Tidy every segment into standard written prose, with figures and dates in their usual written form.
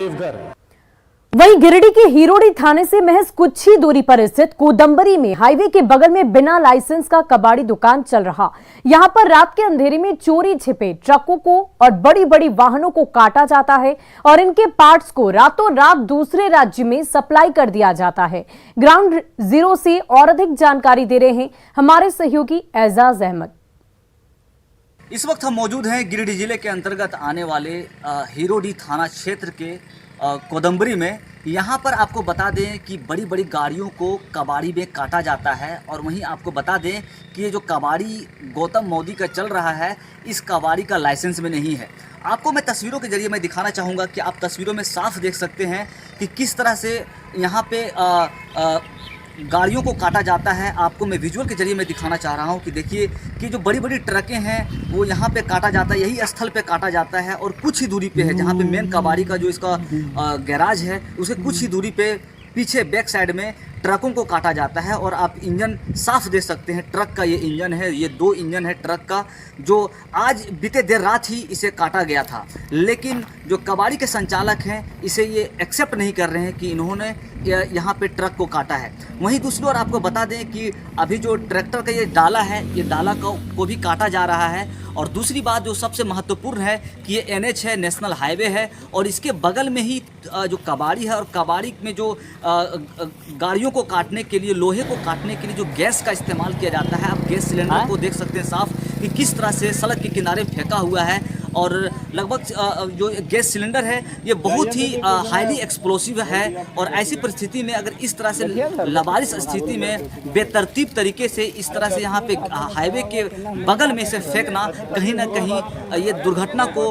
वहीं गिरिडीह के हिरोडी थाने से महज कुछ ही दूरी पर स्थित कोदंबरी में हाईवे के बगल में बिना लाइसेंस का कबाड़ी दुकान चल रहा। यहां पर रात के अंधेरे में चोरी छिपे ट्रकों को और बड़ी बड़ी वाहनों को काटा जाता है और इनके पार्ट्स को रातों रात दूसरे राज्य में सप्लाई कर दिया जाता है। ग्राउंड जीरो से और अधिक जानकारी दे रहे हैं हमारे सहयोगी एजाज अहमद। इस वक्त हम मौजूद हैं गिरिडीह जिले के अंतर्गत आने वाले हिरोडी थाना क्षेत्र के कोदंबरी में। यहाँ पर आपको बता दें कि बड़ी बड़ी गाड़ियों को कबाड़ी में काटा जाता है और वहीं आपको बता दें कि ये जो कबाड़ी गौतम मोदी का चल रहा है, इस कबाड़ी का लाइसेंस में नहीं है। आपको मैं तस्वीरों के जरिए मैं दिखाना चाहूँगा कि आप तस्वीरों में साफ देख सकते हैं कि किस तरह से यहाँ पे गाड़ियों को काटा जाता है। आपको मैं विजुअल के जरिए मैं दिखाना चाह रहा हूं कि देखिए कि जो बड़ी बड़ी ट्रकें हैं वो यहाँ पे काटा जाता है, यही स्थल पे काटा जाता है और कुछ ही दूरी पे है जहाँ पे मेन कबाड़ी का जो इसका गैराज है उसके कुछ ही दूरी पे पीछे बैक साइड में ट्रकों को काटा जाता है। और आप इंजन साफ देख सकते हैं, ट्रक का ये इंजन है, ये 2 इंजन है ट्रक का, जो आज बीते देर रात ही इसे काटा गया था। लेकिन जो कबाड़ी के संचालक हैं इसे ये एक्सेप्ट नहीं कर रहे हैं कि इन्होंने यहाँ पे ट्रक को काटा है। वहीं दूसरी ओर आपको बता दें कि अभी जो ट्रैक्टर का ये डाला है, ये डाला को भी काटा जा रहा है। और दूसरी बात जो सबसे महत्वपूर्ण है कि ये NH है, नेशनल हाईवे है और इसके बगल में ही जो कबाड़ी है और कबाड़ी में जो गाड़ियों को काटने के लिए, लोहे को काटने के लिए जो गैस का इस्तेमाल किया जाता है, आप गैस सिलेंडर को देख सकते हैं साफ कि किस तरह से सड़क के किनारे फेंका हुआ है। और लगभग जो गैस सिलेंडर है ये बहुत ही हाईली एक्सप्लोसिव है और ऐसी परिस्थिति में अगर इस तरह से लबारिश स्थिति में बेतरतीब तरीके से इस तरह से यहाँ पे हाईवे के बगल में से फेंकना कहीं ना कहीं ये दुर्घटना को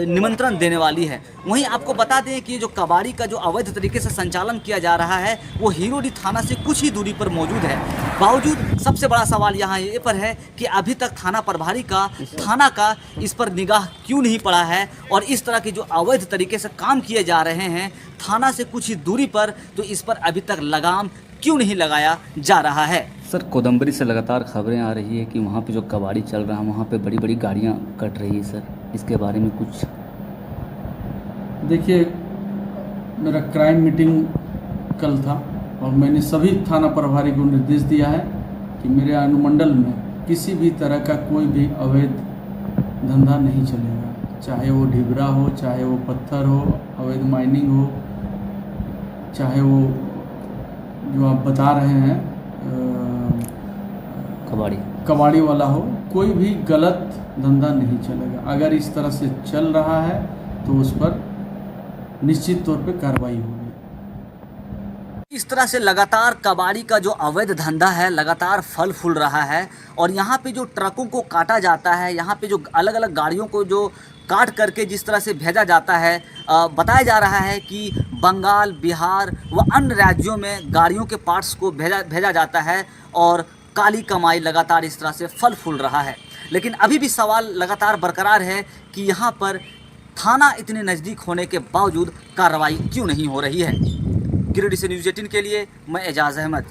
निमंत्रण देने वाली है। वहीं आपको बता दें कि जो कबाड़ी का जो अवैध तरीके से संचालन किया जा रहा है वो हिरोडी थाना से कुछ ही दूरी पर मौजूद है। बावजूद सबसे बड़ा सवाल यहाँ ये पर है कि अभी तक थाना प्रभारी का, थाना का इस पर निगाह क्यों नहीं पड़ा है और इस तरह के जो अवैध तरीके से काम किए जा रहे हैं थाना से कुछ ही दूरी पर, तो इस पर अभी तक लगाम क्यों नहीं लगाया जा रहा है। सर, कोदंबरी से लगातार खबरें आ रही है कि वहाँ पे जो कबाड़ी चल रहा है वहाँ पे बड़ी बड़ी गाड़ियाँ कट रही है। सर, इसके बारे में कुछ देखिए, मेरा क्राइम मीटिंग कल था और मैंने सभी थाना प्रभारी को निर्देश दिया है कि मेरे अनुमंडल में किसी भी तरह का कोई भी अवैध धंधा नहीं चलेगा, चाहे वो ढिबरा हो, चाहे वो पत्थर हो, अवैध माइनिंग हो, चाहे वो जो आप बता रहे हैं कबाड़ी वाला हो, कोई भी गलत धंधा नहीं चलेगा। अगर इस तरह से चल रहा है तो उस पर निश्चित तौर पे कार्रवाई होगी। इस तरह से लगातार कबाड़ी का जो अवैध धंधा है लगातार फल फूल रहा है और यहाँ पे जो ट्रकों को काटा जाता है, यहाँ पे जो अलग अलग गाड़ियों को जो काट करके जिस तरह से भेजा जाता है, बताया जा रहा है कि बंगाल, बिहार व अन्य राज्यों में गाड़ियों के पार्ट्स को भेजा जाता है और काली कमाई लगातार इस तरह से फल फूल रहा है। लेकिन अभी भी सवाल लगातार बरकरार है कि यहाँ पर थाना इतने नज़दीक होने के बावजूद कार्रवाई क्यों नहीं हो रही है। गिरिडीह से न्यूज़ 18 के लिए मैं एजाज अहमद।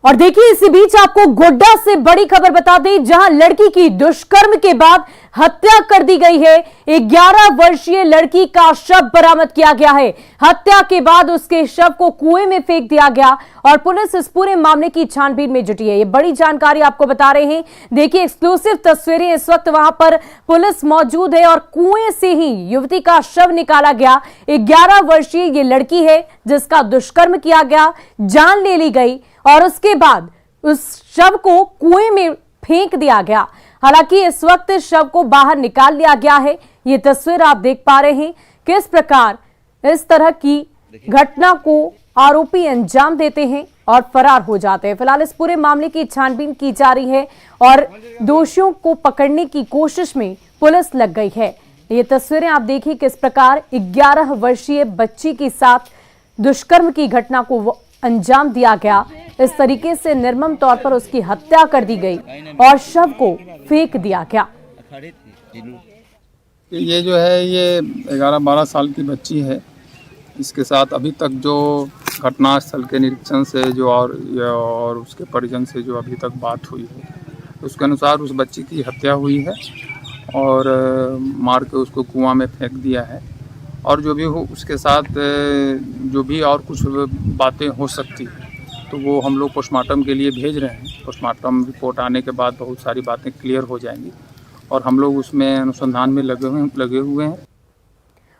और देखिए, इसी बीच आपको गोड्डा से बड़ी खबर बता दें, जहां लड़की की दुष्कर्म के बाद हत्या कर दी गई है। 11 वर्षीय लड़की का शव बरामद किया गया है। हत्या के बाद उसके शव को कुएं में फेंक दिया गया और पुलिस इस पूरे मामले की छानबीन में जुटी है। ये बड़ी जानकारी आपको बता रहे हैं। देखिए, एक्सक्लूसिव तस्वीरें, इस वक्त वहां पर पुलिस मौजूद है और कुएं से ही युवती का शव निकाला गया। 11 वर्षीय ये लड़की है जिसका दुष्कर्म किया गया, जान ले ली गई और उसके बाद उस शव को कुएं में फेंक दिया गया। हालांकि इस वक्त शव को बाहर निकाल लिया गया है। ये तस्वीर आप देख पा रहे हैं किस प्रकार इस तरह की घटना को आरोपी अंजाम देते हैं और फरार हो जाते हैं। फिलहाल इस पूरे मामले की छानबीन की जा रही है और दोषियों को पकड़ने की कोशिश में पुलिस लग गई है। ये तस्वीरें आप देखिए किस प्रकार 11 वर्षीय बच्ची के साथ दुष्कर्म की घटना को अंजाम दिया गया। इस तरीके से निर्मम तौर पर उसकी हत्या कर दी गई और शव को फेंक दिया गया। ये जो है ये 11-12 साल की बच्ची है। इसके साथ अभी तक जो घटनास्थल के निरीक्षण से जो और उसके परिजन से जो अभी तक बात हुई है उसके अनुसार उस बच्ची की हत्या हुई है और मार के उसको कुआं में फेंक दिया है और जो भी हो उसके साथ जो भी और कुछ बातें हो सकती हैं तो वो हम लोग पोस्टमार्टम के लिए भेज रहे हैं। पोस्टमार्टम रिपोर्ट आने के बाद बहुत सारी बातें क्लियर हो जाएंगी और हम लोग उसमें अनुसंधान में लगे हुए हैं।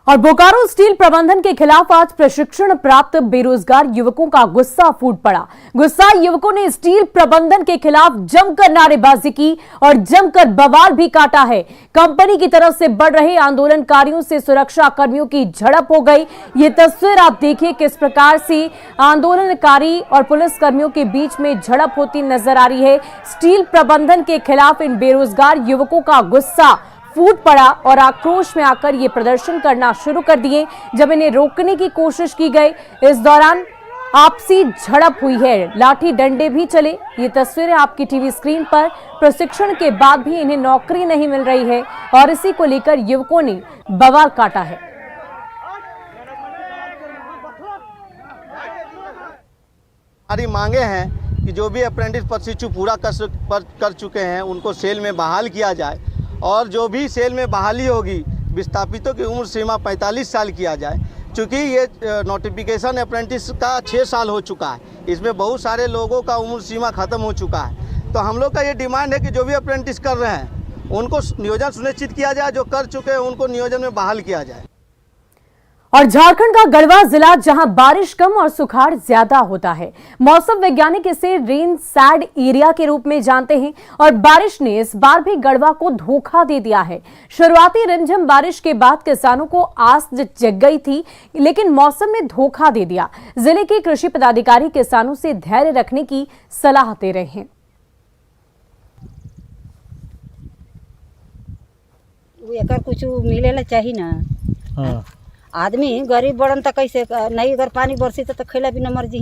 और बोकारो स्टील प्रबंधन के खिलाफ आज प्रशिक्षण प्राप्त बेरोजगार युवकों का गुस्सा फूट पड़ा। गुस्साए युवकों ने स्टील प्रबंधन के खिलाफ जमकर नारेबाजी की और जमकर बवाल भी काटा है। कंपनी की तरफ से बढ़ रहे आंदोलनकारियों से सुरक्षा कर्मियों की झड़प हो गई। ये तस्वीर आप देखिए किस प्रकार से आंदोलनकारी और पुलिस कर्मियों के बीच में झड़प होती नजर आ रही है। स्टील प्रबंधन के खिलाफ इन बेरोजगार युवकों का गुस्सा फूट पड़ा और आक्रोश में आकर ये प्रदर्शन करना शुरू कर दिए। जब इन्हें रोकने की कोशिश की गई, इस दौरान आपसी झड़प हुई है, लाठी डंडे भी चले। ये तस्वीरें आपकी टीवी स्क्रीन पर। प्रशिक्षण के बाद भी इन्हें नौकरी नहीं मिल रही है और इसी को लेकर युवकों ने बवाल काटा है। हमारी मांगे हैं कि जो भी अप्रेंटिस प्रशिक्षु पूरा कर चुके हैं उनको सेल में बहाल किया जाए और जो भी सेल में बहाली होगी विस्थापितों की उम्र सीमा 45 साल किया जाए। चूँकि ये नोटिफिकेशन अप्रेंटिस का 6 साल हो चुका है, इसमें बहुत सारे लोगों का उम्र सीमा ख़त्म हो चुका है। तो हम लोग का ये डिमांड है कि जो भी अप्रेंटिस कर रहे हैं उनको नियोजन सुनिश्चित किया जाए, जो कर चुके हैं उनको नियोजन में बहाल किया जाए। और झारखंड का गढ़वा जिला जहां बारिश कम और सुखाड़ ज्यादा होता है। मौसम वैज्ञानिक इसे रेन सैड एरिया के रूप में जानते हैं और बारिश ने इस बार भी गढ़वा को धोखा दे दिया है। शुरुआती रिमझिम बारिश के बाद किसानों को आस जग गई थी, लेकिन मौसम में धोखा दे दिया। जिले के कृषि पदाधिकारी किसानों से धैर्य रखने की सलाह दे रहे हैं। एकर कुछ मिलेला चाहिए ना। हाँ। आदमी गरीब बड़न तक कैसे नहीं, अगर पानी बरसी तो खेला भी न मर जी।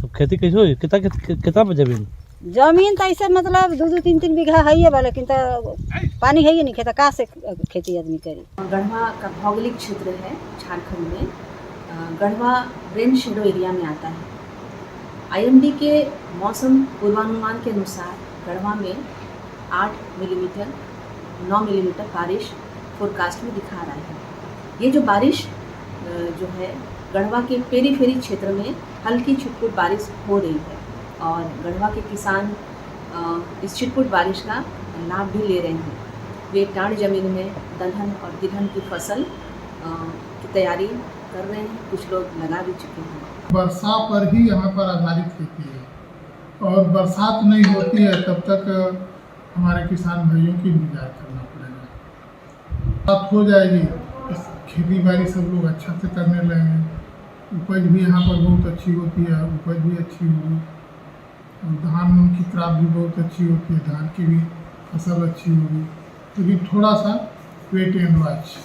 तो खेती कैसे हुई? कितना जमीन जमीन तो ऐसे मतलब 2-3 बीघा है ये, लेकिन तो पानी है ही नहीं, खेता कहाँ से खेती आदमी करी। गढ़वा का भौगोलिक क्षेत्र है झारखंड में। गढ़वा रेन शेडो एरिया में आता है। आईएमडी के मौसम पूर्वानुमान के अनुसार गढ़वा में 8 मिलीमीटर 9 मिलीमीटर बारिश फोरकास्ट में दिखा रहा है। ये जो बारिश जो है गढ़वा के पेरीफेरी क्षेत्र में हल्की छिटपुट बारिश हो रही है और गढ़वा के किसान इस छिटपुट बारिश का लाभ भी ले रहे हैं। वे टाड़ जमीन में दलहन और तिलहन की फसल की तैयारी कर रहे हैं, कुछ लोग लगा भी चुके हैं। वर्षा पर ही यहाँ पर आधारित खेती है और बरसात नहीं होती है तब तक हमारे किसान भाइयों की निजात करना पड़ेगा। बात हो जाएगी, खेती बाड़ी सब लोग अच्छा से करने लगेंगे। उपज भी यहाँ पर बहुत अच्छी होती है, उपज भी अच्छी होगी और धान की क्रॉप भी बहुत अच्छी होती है, धान की भी फसल अच्छी होगी। लेकिन थोड़ा सा वेट एंड वॉच।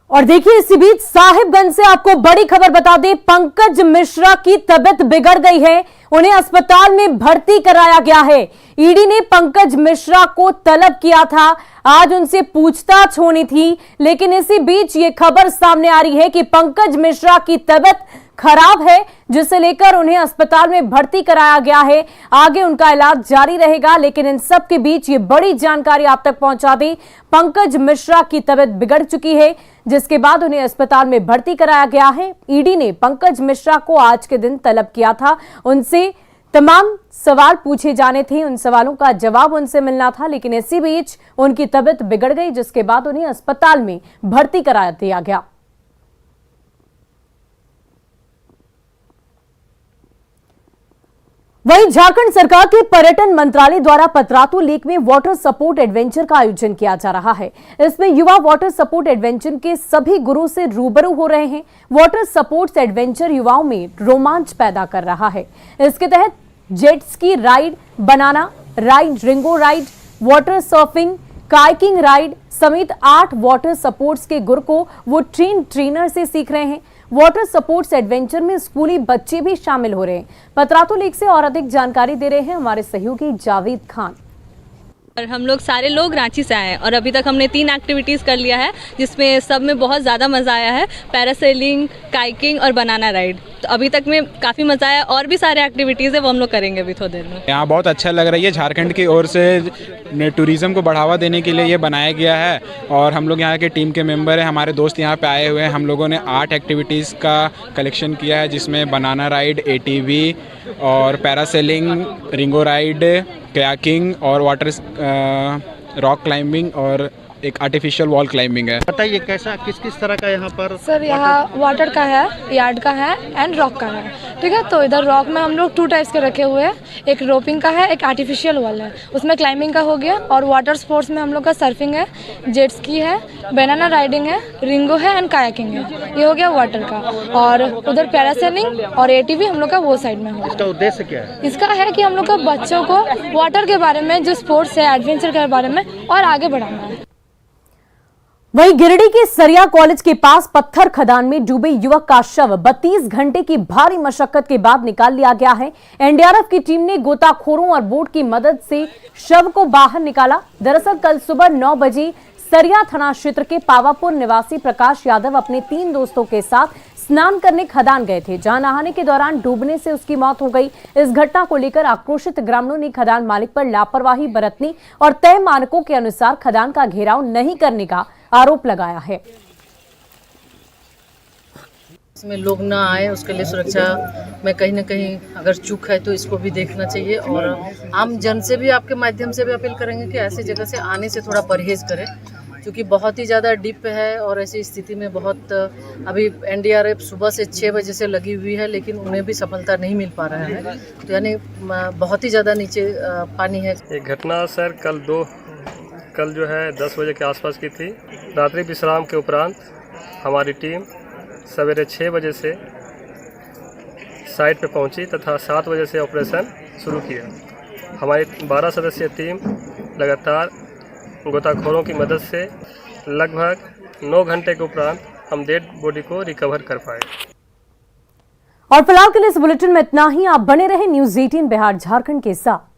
और देखिए इसी बीच साहिबगंज से आपको बड़ी खबर बता दें, पंकज मिश्रा की तबीयत बिगड़ गई है, उन्हें अस्पताल में भर्ती कराया गया है। ईडी ने पंकज मिश्रा को तलब किया था, आज उनसे पूछताछ होनी थी, लेकिन इसी बीच ये खबर सामने आ रही है कि पंकज मिश्रा की तबीयत खराब है, जिसे लेकर उन्हें अस्पताल में भर्ती कराया गया है। आगे उनका इलाज जारी रहेगा, लेकिन इन सब के बीच ये बड़ी जानकारी आप तक पहुंचा दी। पंकज मिश्रा की तबीयत बिगड़ चुकी है, जिसके बाद उन्हें अस्पताल में भर्ती कराया गया है। ईडी ने पंकज मिश्रा को आज के दिन तलब किया था, उनसे तमाम सवाल पूछे जाने थे, उन सवालों का जवाब उनसे मिलना था, लेकिन इसी बीच उनकी तबीयत बिगड़ गई, जिसके बाद उन्हें अस्पताल में भर्ती करा दिया गया। वहीं झारखंड सरकार के पर्यटन मंत्रालय द्वारा पतरातू लेक में वाटर सपोर्ट एडवेंचर का आयोजन किया जा रहा है। इसमें युवा वाटर सपोर्ट एडवेंचर के सभी गुरु से रूबरू हो रहे हैं। वाटर सपोर्ट्स एडवेंचर युवाओं में रोमांच पैदा कर रहा है। इसके तहत jet ski ride, banana ride, Ringo ride, water surfing, kayaking ride समेत 8 वाटर सपोर्ट्स के गुर को वो ट्रेनर से सीख रहे हैं। वाटर सपोर्ट्स एडवेंचर में स्कूली बच्चे भी शामिल हो रहे हैं। पतरातू लेक से और अधिक जानकारी दे रहे हैं हमारे सहयोगी जावेद खान। और हम लोग सारे लोग रांची से आए हैं और अभी तक हमने 3 एक्टिविटीज़ कर लिया है, जिसमें सब में बहुत ज़्यादा मज़ा आया है। पैरासेलिंग, काइकिंग और बनाना राइड। तो अभी तक में काफ़ी मज़ा आया। और भी सारे एक्टिविटीज़ है, वो हम लोग करेंगे अभी थोड़ी देर में। यहाँ बहुत अच्छा लग रहा है। झारखंड की ओर से टूरिज़्म को बढ़ावा देने के लिए ये बनाया गया है और हम लोग यहाँ के टीम के मेंबर हैं, हमारे दोस्त यहाँ पे आए हुए हैं। हम लोगों ने 8 एक्टिविटीज़ का कलेक्शन किया है, जिसमें बनाना राइड, ATV और पैरासेलिंग, रिंगो राइड, कयाकिंग और वाटर रॉक क्लाइंबिंग और एक आर्टिफिशियल वॉल क्लाइंबिंग है। बताइए कैसा किस किस तरह का यहाँ पर? सर यहाँ वाटर का है, यार्ड का है एंड रॉक का है। ठीक है, तो इधर रॉक में हम लोग 2 टाइप्स के रखे हुए हैं, एक रोपिंग का है, एक आर्टिफिशियल वॉल है। उसमें क्लाइंबिंग का हो गया। और वाटर स्पोर्ट्स में हम लोग का सर्फिंग है, जेट स्की है, बनाना राइडिंग है, रिंगो है एंड कायाकिंग है। ये हो गया वाटर का। और उधर पैरासेलिंग और ATV हम लोग का वो साइड में हो। इसका उद्देश्य क्या है? इसका है कि हम लोग का बच्चों को वाटर के बारे में, जो स्पोर्ट्स है, एडवेंचर के बारे में और आगे बढ़ाना है। वहीं गिरिडीह के सरिया कॉलेज के पास पत्थर खदान में डूबे युवक का शव 32 घंटे की भारी मशक्कत के बाद निकाल लिया गया है। NDRF की टीम ने गोताखोरों और बोट की मदद से शव को बाहर निकाला। दरअसल कल सुबह 9 बजे सरिया थाना क्षेत्र के पावापुर निवासी प्रकाश यादव अपने 3 दोस्तों के साथ स्नान करने खदान गए थे, जहां नहाने के दौरान डूबने से उसकी मौत हो गई। इस घटना को लेकर आक्रोशित ग्रामीणों ने खदान मालिक पर लापरवाही बरतने और तय मानकों के अनुसार खदान का घेराव नहीं करने का आरोप लगाया है। इसमें लोग ना आए, उसके लिए सुरक्षा में कहीं ना कहीं अगर चूक है तो इसको भी देखना चाहिए। और आम जन से भी आपके माध्यम से भी अपील करेंगे कि ऐसी जगह से आने से थोड़ा परहेज करें, क्योंकि बहुत ही ज़्यादा डीप है और ऐसी स्थिति में बहुत अभी NDRF सुबह से 6 बजे से लगी हुई है, लेकिन उन्हें भी सफलता नहीं मिल पा रहा है। तो यानी बहुत ही ज़्यादा नीचे पानी है। ये घटना सर कल जो है 10 बजे के आसपास की थी। रात्रि विश्राम के उपरांत हमारी टीम सवेरे 6 बजे से साइट पे पहुंची तथा 7 बजे से ऑपरेशन शुरू किया। हमारी 12 सदस्यीय टीम लगातार गोताखोरों की मदद से लगभग 9 घंटे के उपरांत हम डेड बॉडी को रिकवर कर पाए। और फिलहाल के लिए इस बुलेटिन में इतना ही। आप बने रहे न्यूज़ 18 बिहार झारखंड के साथ।